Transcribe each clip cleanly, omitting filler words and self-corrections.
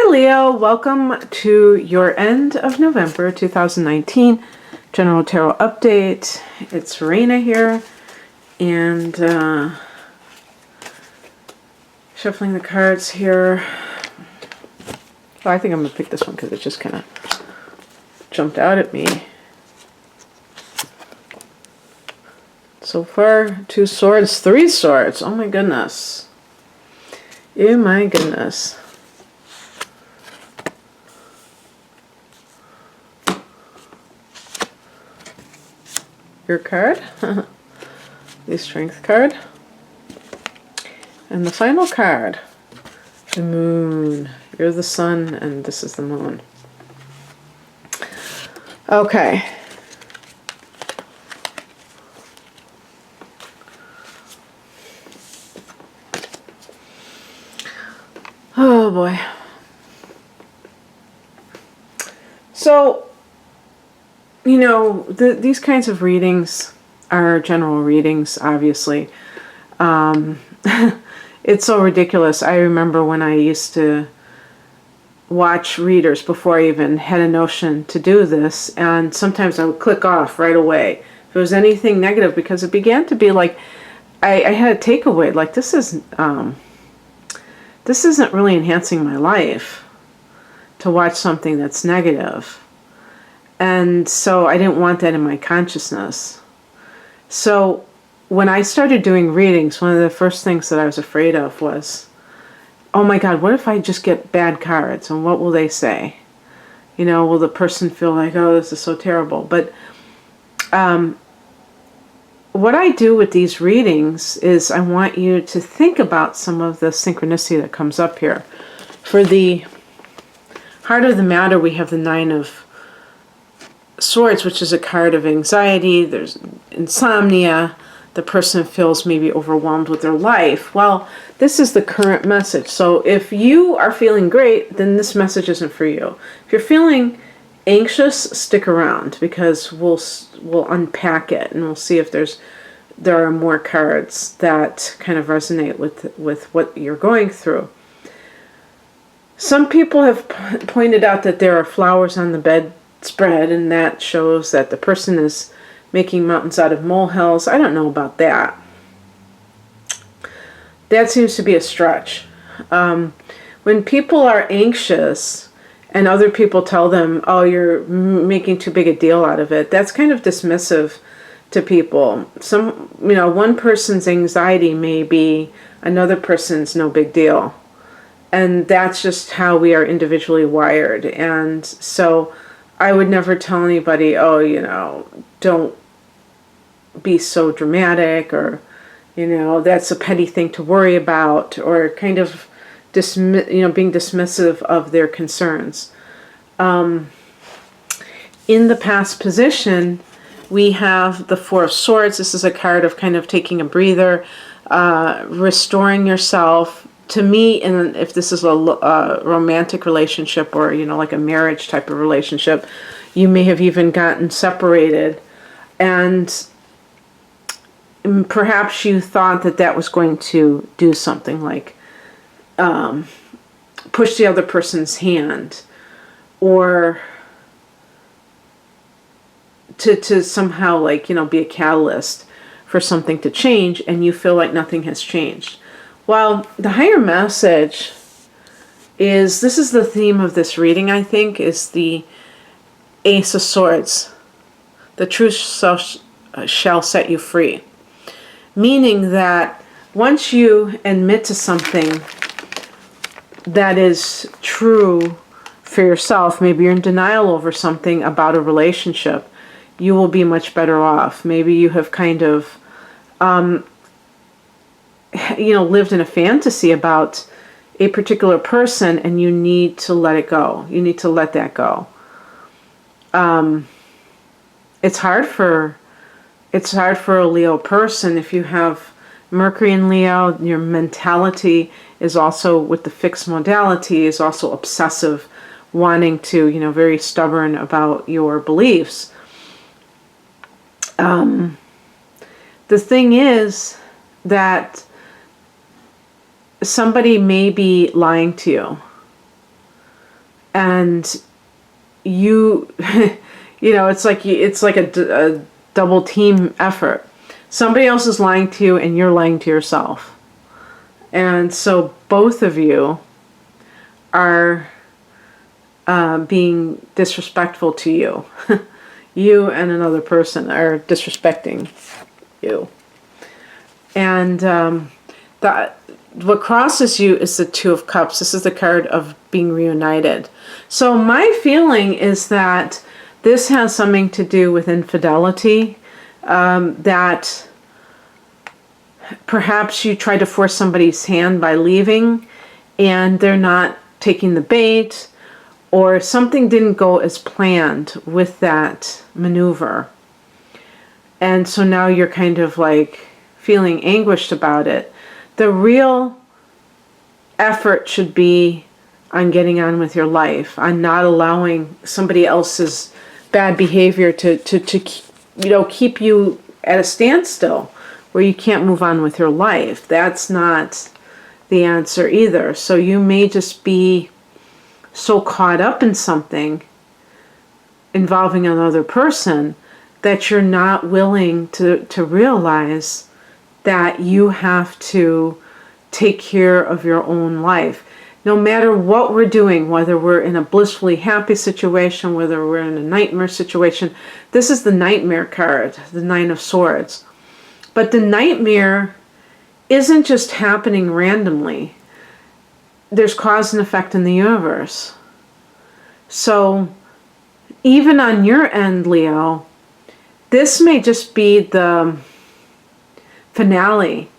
Leo, welcome to your end of November 2019 General Tarot Update. It's Serena here, and shuffling the cards here. Well, I think I'm going to pick this one because it just kind of jumped out at me. So far, 2 swords, 3 swords. Oh my goodness. Oh my goodness. Your card, the Strength card, and the final card, the Moon. You're the Sun, and this is the Moon. Okay. Oh boy. So, you know, these kinds of readings are general readings, obviously. It's so ridiculous. I remember when I used to watch readers before I even had a notion to do this, and sometimes I would click off right away if it was anything negative, because it began to be like I had a takeaway, like this isn't really enhancing my life to watch something that's negative. And so I didn't want that in my consciousness. So when I started doing readings, one of the first things that I was afraid of was, oh my God, what if I just get bad cards? And what will they say? You know, will the person feel like, oh, this is so terrible? But what I do with these readings is I want you to think about some of the synchronicity that comes up here. For the heart of the matter, we have the 9 of Swords, which is a card of anxiety. There's insomnia. The person feels maybe overwhelmed with their life. Well, this is the current message. So if you are feeling great, then this message isn't for you. If you're feeling anxious, stick around, because we'll unpack it and we'll see if there are more cards that kind of resonate with what you're going through. Some people have pointed out that there are flowers on the bedspread, and that shows that the person is making mountains out of molehills. I don't know about that. That seems to be a stretch. When people are anxious and other people tell them, oh, you're making too big a deal out of it, that's kind of dismissive to people. One person's anxiety may be another person's no big deal. And that's just how we are individually wired. And so I would never tell anybody, oh, don't be so dramatic, or, that's a petty thing to worry about, or kind of being dismissive of their concerns. In the past position, we have the 4 of Swords. This is a card of kind of taking a breather, restoring yourself. To me, and if this is a romantic relationship, or like a marriage type of relationship, you may have even gotten separated, and perhaps you thought that was going to do something like push the other person's hand, or to somehow be a catalyst for something to change, and you feel like nothing has changed. Well, the higher message is, this is the theme of this reading, I think, is the Ace of Swords. The truth shall set you free. Meaning that once you admit to something that is true for yourself, maybe you're in denial over something about a relationship, you will be much better off. Maybe you have kind of lived in a fantasy about a particular person, and you need to let it go. You need to let that go. It's hard for a Leo person. If you have Mercury in Leo, your mentality is also, with the fixed modality, is also obsessive, wanting to, very stubborn about your beliefs. The thing is that somebody may be lying to you. and you, it's like a double team effort. Somebody else is lying to you and you're lying to yourself. And so both of you are being disrespectful to you. You and another person are disrespecting you. And what crosses you is the Two of Cups. This is the card of being reunited. So my feeling is that this has something to do with infidelity, that perhaps you try to force somebody's hand by leaving and they're not taking the bait, or something didn't go as planned with that maneuver. And so now you're kind of like feeling anguished about it. The real effort should be on getting on with your life, on not allowing somebody else's bad behavior to keep you at a standstill where you can't move on with your life. That's not the answer either. So you may just be so caught up in something involving another person that you're not willing to realize that you have to take care of your own life. No matter what we're doing, whether we're in a blissfully happy situation, whether we're in a nightmare situation, this is the nightmare card, the Nine of Swords. But the nightmare isn't just happening randomly. There's cause and effect in the universe. So even on your end, Leo, this may just be the finale.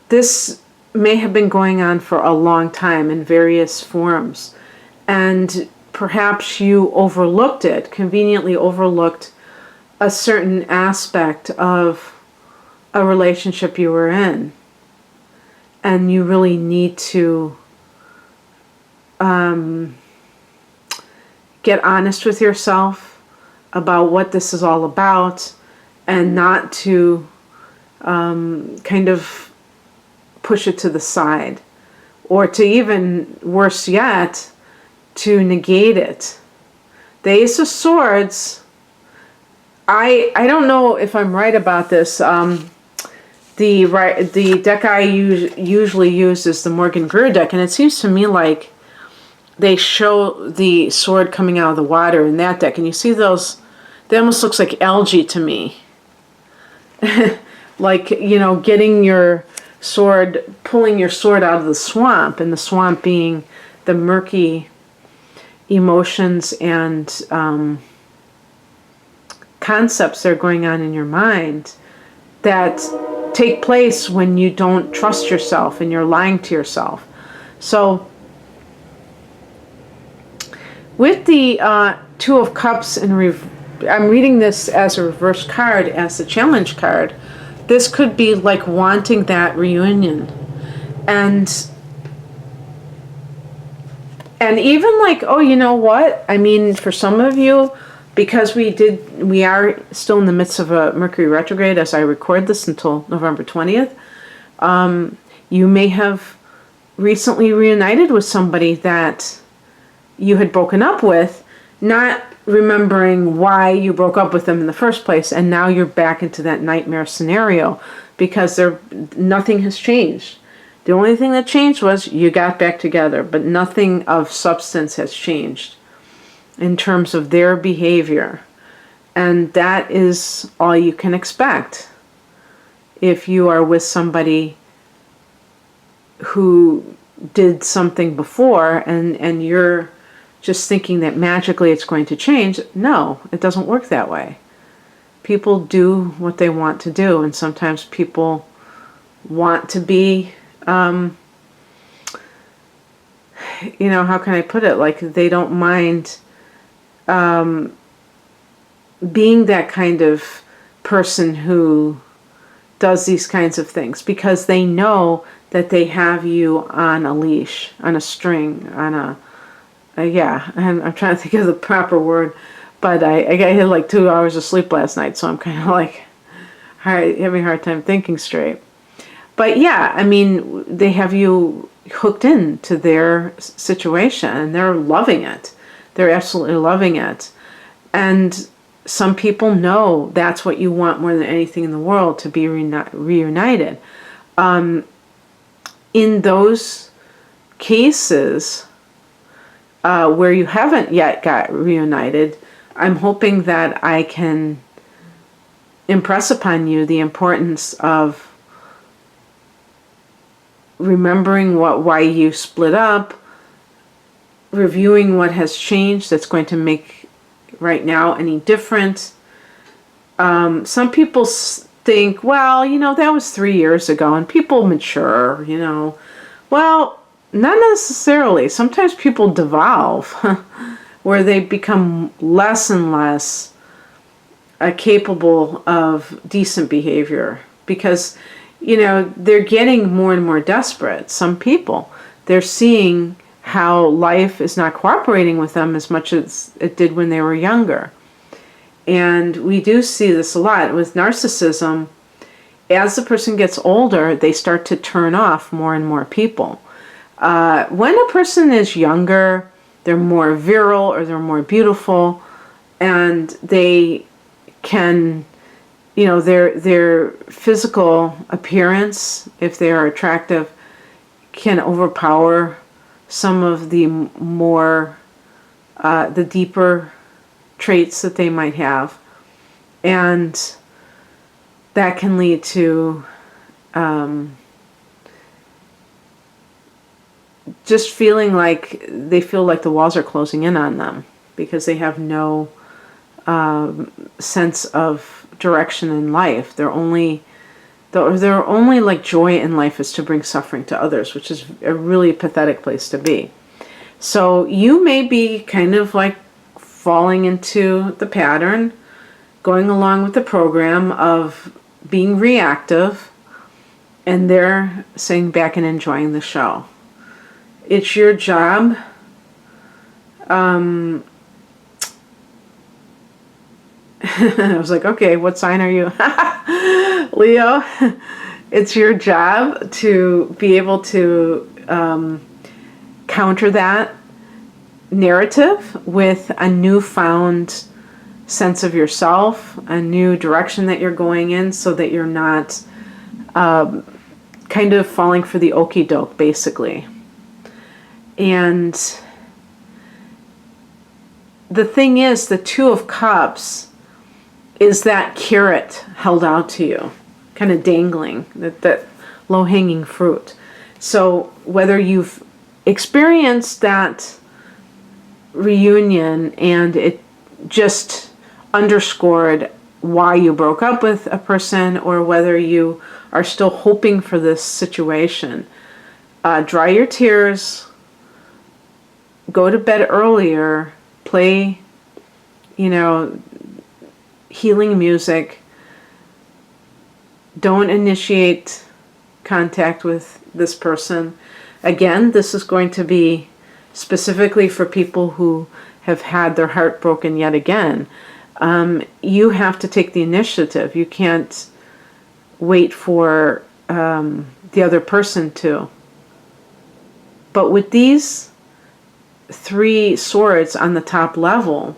This may have been going on for a long time in various forms. And perhaps you overlooked it, conveniently overlooked a certain aspect of a relationship you were in. And you really need to get honest with yourself about what this is all about, and not to kind of push it to the side, or to, even worse yet, to negate it. The Ace of Swords, I don't know if I'm right about this. The deck I usually use is the Morgan Greer deck, and it seems to me like they show the sword coming out of the water in that deck, and you see those, that almost looks like algae to me. Like, getting your sword, pulling your sword out of the swamp, and the swamp being the murky emotions and concepts that are going on in your mind that take place when you don't trust yourself and you're lying to yourself. So with the Two of Cups I'm reading this as a reverse card, as the challenge card. This could be like wanting that reunion. And even like, oh, you know what? I mean, for some of you, because we are still in the midst of a Mercury retrograde as I record this until November 20th, you may have recently reunited with somebody that you had broken up with, not remembering why you broke up with them in the first place, and now you're back into that nightmare scenario because nothing has changed. The only thing that changed was you got back together, but nothing of substance has changed in terms of their behavior. And that is all you can expect if you are with somebody who did something before and you're just thinking that magically it's going to change. No, it doesn't work that way. People do what they want to do, and sometimes people want to be, how can I put it? Like, they don't mind being that kind of person who does these kinds of things because they know that they have you on a leash, on a string, on a and I'm trying to think of the proper word, but I had like 2 hours of sleep last night, so I'm kind of like having a hard time thinking straight. But yeah, I mean, they have you hooked in to their situation and they're loving it. They're absolutely loving it. And some people know that's what you want more than anything in the world, to be reunited. In those cases where you haven't yet got reunited, I'm hoping that I can impress upon you the importance of remembering why you split up, reviewing what has changed that's going to make right now any different. Some people think, well, that was 3 years ago, and people mature, Well, not necessarily. Sometimes people devolve, where they become less and less capable of decent behavior, because they're getting more and more desperate. Some people, they're seeing how life is not cooperating with them as much as it did when they were younger. And we do see this a lot with narcissism. As the person gets older, they start to turn off more and more people. When a person is younger, they're more virile, or they're more beautiful, and they can, their physical appearance, if they are attractive, can overpower some of the more, the deeper traits that they might have. And that can lead to just feeling like they feel like the walls are closing in on them, because they have no sense of direction in life. Their only like joy in life is to bring suffering to others, which is a really pathetic place to be. So you may be kind of like falling into the pattern, going along with the program of being reactive, and they're sitting back and enjoying the show. It's your job I was like, okay, what sign are you? Leo. It's your job to be able to counter that narrative with a newfound sense of yourself, a new direction that you're going in, so that you're not kind of falling for the okie doke, basically. And the thing is, the Two of Cups is that carrot held out to you, kind of dangling, that low-hanging fruit. So whether you've experienced that reunion and it just underscored why you broke up with a person, or whether you are still hoping for this situation, dry your tears, go to bed earlier, play, healing music. Don't initiate contact with this person. Again, this is going to be specifically for people who have had their heart broken yet again. You have to take the initiative. You can't wait for the other person to. But with these 3 swords on the top level,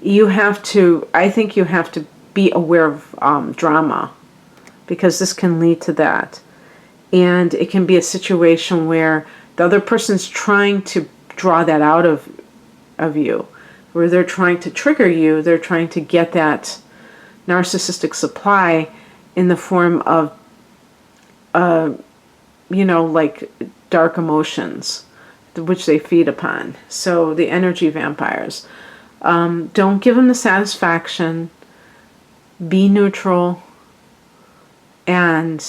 I think you have to be aware of drama, because this can lead to that. And it can be a situation where the other person's trying to draw that out of you, where they're trying to trigger you. They're trying to get that narcissistic supply in the form of, like dark emotions, which they feed upon. So the energy vampires. Don't give them the satisfaction. Be neutral, and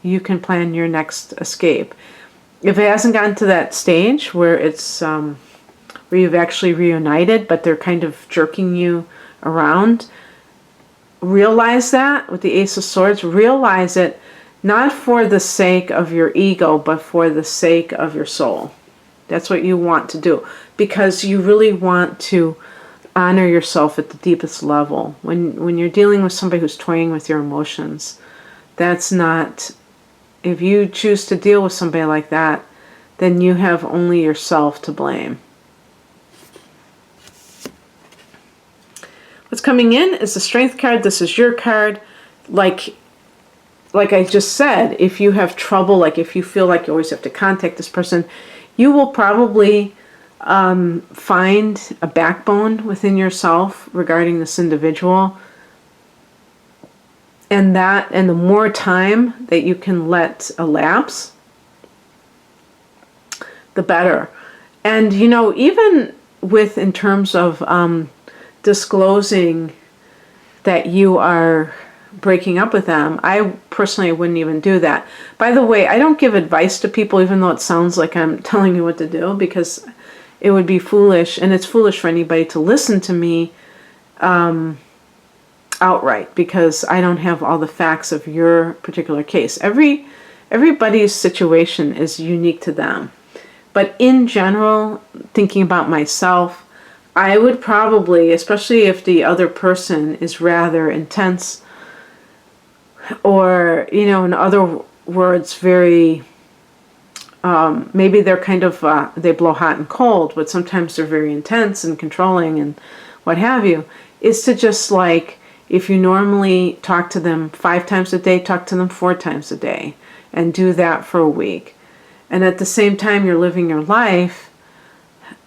you can plan your next escape. If it hasn't gotten to that stage where it's where you've actually reunited, but they're kind of jerking you around, realize that with the Ace of Swords. Realize it not for the sake of your ego, but for the sake of your soul. That's what you want to do, because you really want to honor yourself at the deepest level. When you're dealing with somebody who's toying with your emotions, that's not, if you choose to deal with somebody like that, then you have only yourself to blame. what's coming in is the Strength card. This is your card. Like I just said, if you have trouble, like if you feel like you always have to contact this person, you will probably find a backbone within yourself regarding this individual. And the more time that you can let elapse, the better. And, you know, even in terms of disclosing that you are breaking up with them, I personally wouldn't even do that. By the way, I don't give advice to people, even though it sounds like I'm telling you what to do, because it would be foolish, and it's foolish for anybody to listen to me outright, because I don't have all the facts of your particular case. Everybody's situation is unique to them. But in general, thinking about myself, I would probably, especially if the other person is rather intense, or, you know, in other words, very, maybe they're kind of, they blow hot and cold, but sometimes they're very intense and controlling and what have you, is to just like, if you normally talk to them 5 times a day, talk to them 4 times a day, and do that for a week. And at the same time, you're living your life,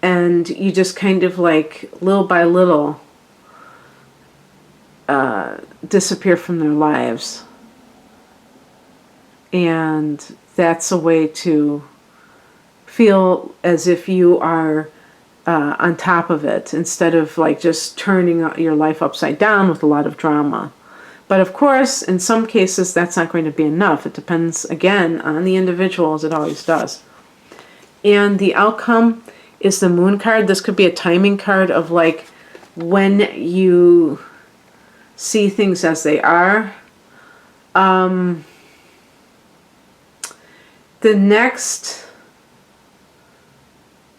and you just kind of like, little by little, disappear from their lives. And that's a way to feel as if you are on top of it, instead of like just turning your life upside down with a lot of drama. But of course, in some cases, that's not going to be enough. It depends, again, on the individual, as it always does. And the outcome is the Moon card. This could be a timing card of like when you see things as they are. The next,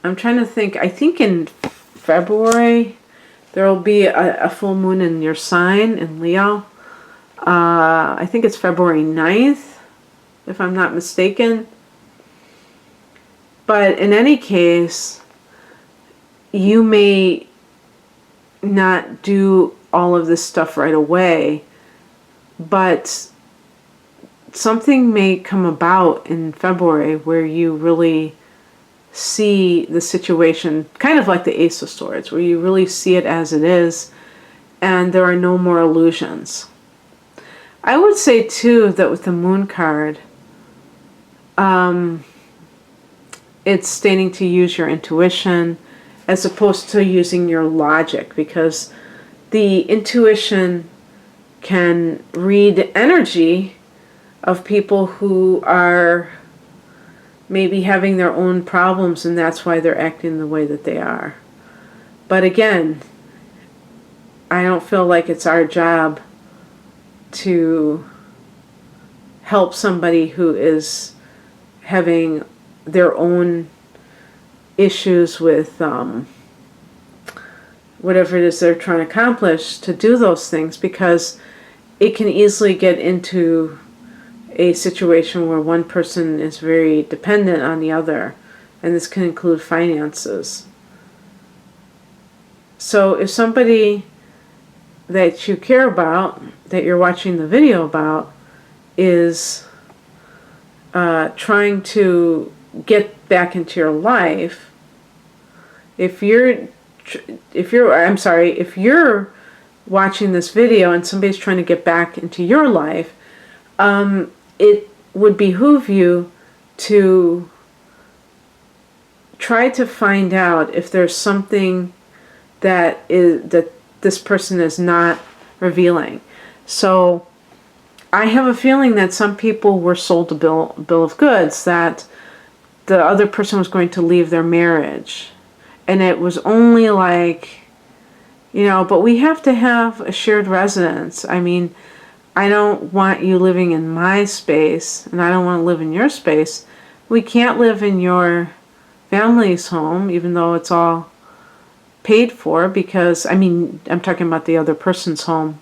I'm trying to think, I think in February, there will be a full moon in your sign, in Leo. I think it's February 9th, if I'm not mistaken. But in any case, you may not do all of this stuff right away, but something may come about in February where you really see the situation, kind of like the Ace of Swords, where you really see it as it is, and there are no more illusions. I would say, too, that with the Moon card, it's stating to use your intuition as opposed to using your logic, because the intuition can read energy of people who are maybe having their own problems, and that's why they're acting the way that they are. But again, I don't feel like it's our job to help somebody who is having their own issues with whatever it is they're trying to accomplish, to do those things, because it can easily get into a situation where one person is very dependent on the other, and this can include finances. So if somebody that you care about, that you're watching the video about, is trying to get back into your life, if you're watching this video and somebody's trying to get back into your life, it would behoove you to try to find out if there's something that this person is not revealing. So I have a feeling that some people were sold a bill of goods, that the other person was going to leave their marriage. And it was only like, you know, but we have to have a shared residence. I mean, I don't want you living in my space, and I don't want to live in your space. We can't live in your family's home, even though it's all paid for, because, I mean, I'm talking about the other person's home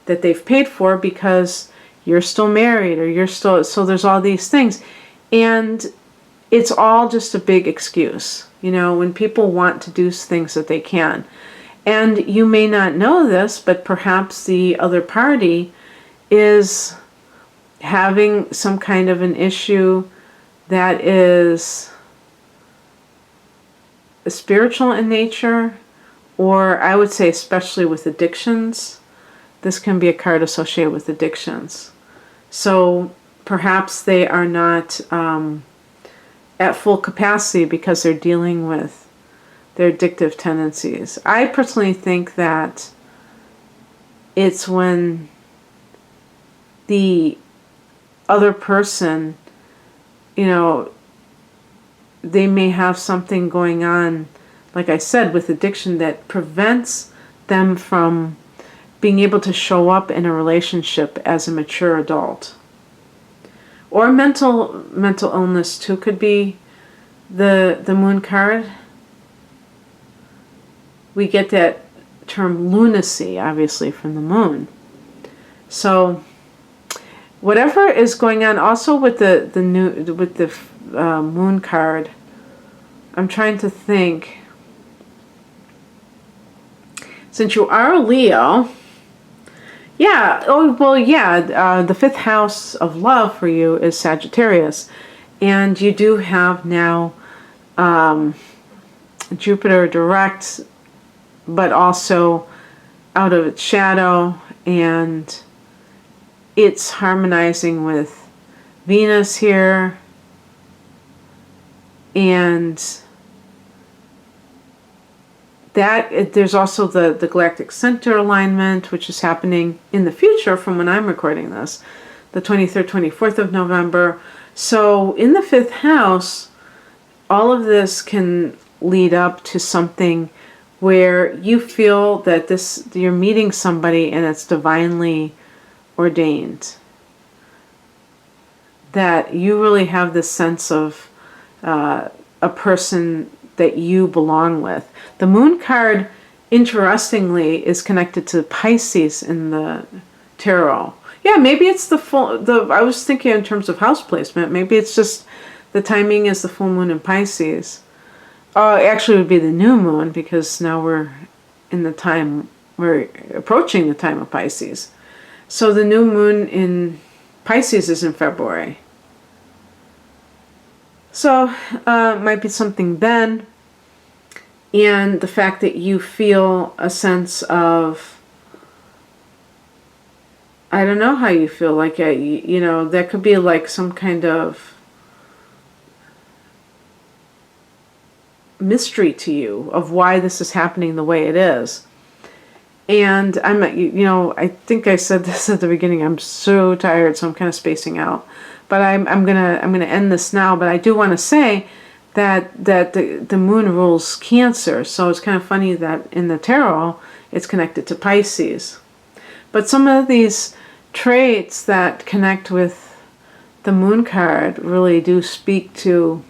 that they've paid for, because you're still married, or you're still, so there's all these things. And it's all just a big excuse, you know, when people want to do things that they can. And you may not know this, but perhaps the other party is having some kind of an issue that is spiritual in nature, or I would say especially with addictions. This can be a card associated with addictions. So perhaps they are not at full capacity because they're dealing with their addictive tendencies. I personally think that it's when the other person, you know, they may have something going on, like I said, with addiction that prevents them from being able to show up in a relationship as a mature adult. Or mental illness too could be the moon card. We get that term lunacy, obviously, from the moon. So whatever is going on, also with the moon card, I'm trying to think. Since you are a Leo, yeah, the 5th house of love for you is Sagittarius, and you do have now Jupiter direct, but also out of its shadow, and it's harmonizing with Venus here, and that there's also the galactic center alignment, which is happening in the future from when I'm recording this, the 23rd, 24th of November. So in the 5th house, all of this can lead up to something where you feel that you're meeting somebody and it's divinely ordained. That you really have this sense of a person that you belong with. The moon card, interestingly, is connected to Pisces in the tarot. Yeah, maybe it's I was thinking in terms of house placement. Maybe it's just the timing is the full moon in Pisces. Actually, it would be the new moon, because now we're approaching the time of Pisces. So the new moon in Pisces is in February. So it might be something then. And the fact that you feel a sense of, I don't know how you feel, like that could be like some kind of mystery to you of why this is happening the way it is. And I think I said this at the beginning, I'm so tired, so I'm kind of spacing out. But I'm gonna end this now. But I do want to say that the moon rules Cancer, so it's kind of funny that in the tarot it's connected to Pisces. But some of these traits that connect with the moon card really do speak to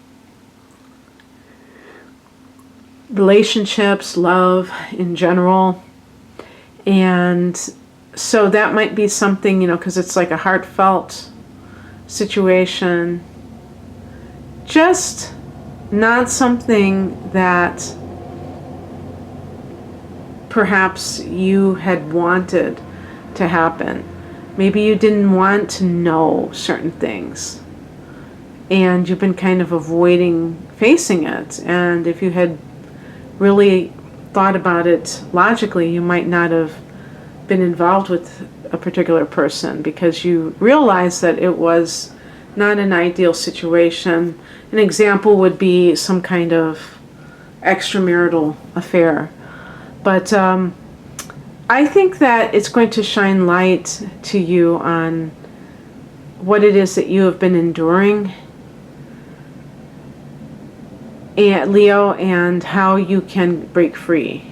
relationships, love in general. And so that might be something, because it's like a heartfelt situation. Just not something that perhaps you had wanted to happen. Maybe you didn't want to know certain things, and you've been kind of avoiding facing it. And if you had really thought about it logically, you might not have been involved with a particular person because you realized that it was not an ideal situation. An example would be some kind of extramarital affair. But I think that it's going to shine light to you on what it is that you have been enduring, and Leo, and how you can break free.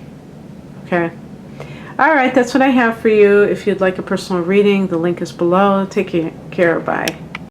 Okay? All right, that's what I have for you. If you'd like a personal reading, the link is below. Take care. Bye.